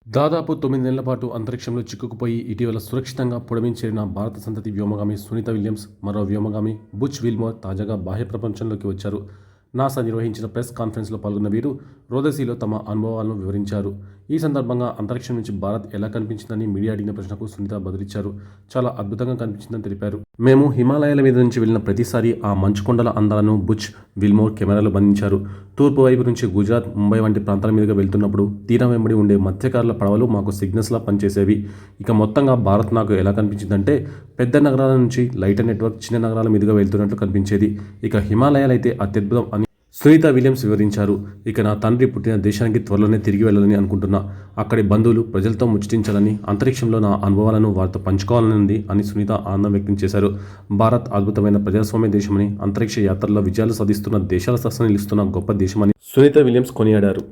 దాదాపు 9 నెలల పాటు అంతరిక్షంలో చిక్కుకుపోయి ఇటీవల సురక్షితంగా పుడమిని చేరిన భారత సంతతి వ్యోమగామి సునీత విలియమ్స్, మరో వ్యోమగామి బుచ్ విల్మోర్ తాజాగా బాహ్య ప్రపంచంలోకి వచ్చారు. నాసా నిర్వహించిన ప్రెస్ కాన్ఫరెన్స్లో పాల్గొన్న వీరు రోదసీలో తమ అనుభవాలను వివరించారు. ఈ సందర్భంగా అంతరిక్షం నుంచి భారత్ ఎలా కనిపించిందని మీడియా అడిగిన ప్రశ్నకు సునీత బదులిచ్చారు. చాలా అద్భుతంగా కనిపించిందని తెలిపారు. మేము హిమాలయాల మీద నుంచి వెళ్లిన ప్రతిసారి ఆ మంచుకొండల అందాలను బుచ్ విల్మోర్ కెమెరాలో బంధించారు. తూర్పు వైపు నుంచి గుజరాత్, ముంబై వంటి ప్రాంతాల మీదుగా వెళ్తున్నప్పుడు తీరం వెంబడి ఉండే మత్స్యకారుల పడవలు మాకు సిగ్నల్స్లా పనిచేసేవి. ఇక మొత్తంగా భారత్ నాకు ఎలా కనిపించిందంటే పెద్ద నగరాల నుంచి లైటర్ నెట్వర్క్ చిన్న నగరాల మీదుగా వెళ్తున్నట్లు కనిపించేది. ఇక హిమాలయాలైతే అత్యద్భుతం అని సునీత విలియమ్స్ వివరించారు. ఇక నా తండ్రి పుట్టిన దేశానికి త్వరలోనే తిరిగి వెళ్ళాలని అనుకుంటున్నా. అక్కడి బంధువులు, ప్రజలతో ముచ్చటించాలని, అంతరిక్షంలో నా అనుభవాలను వారితో పంచుకోవాలని ఉంది అని సునీత ఆనందం వ్యక్తం చేశారు. భారత్ అద్భుతమైన ప్రజాస్వామ్య దేశమని, అంతరిక్ష యాత్రల్లో విజయాలు సాధిస్తున్న దేశాల సరసన నిలుస్తున్న గొప్ప దేశమని సునీత విలియమ్స్ కొనియాడారు.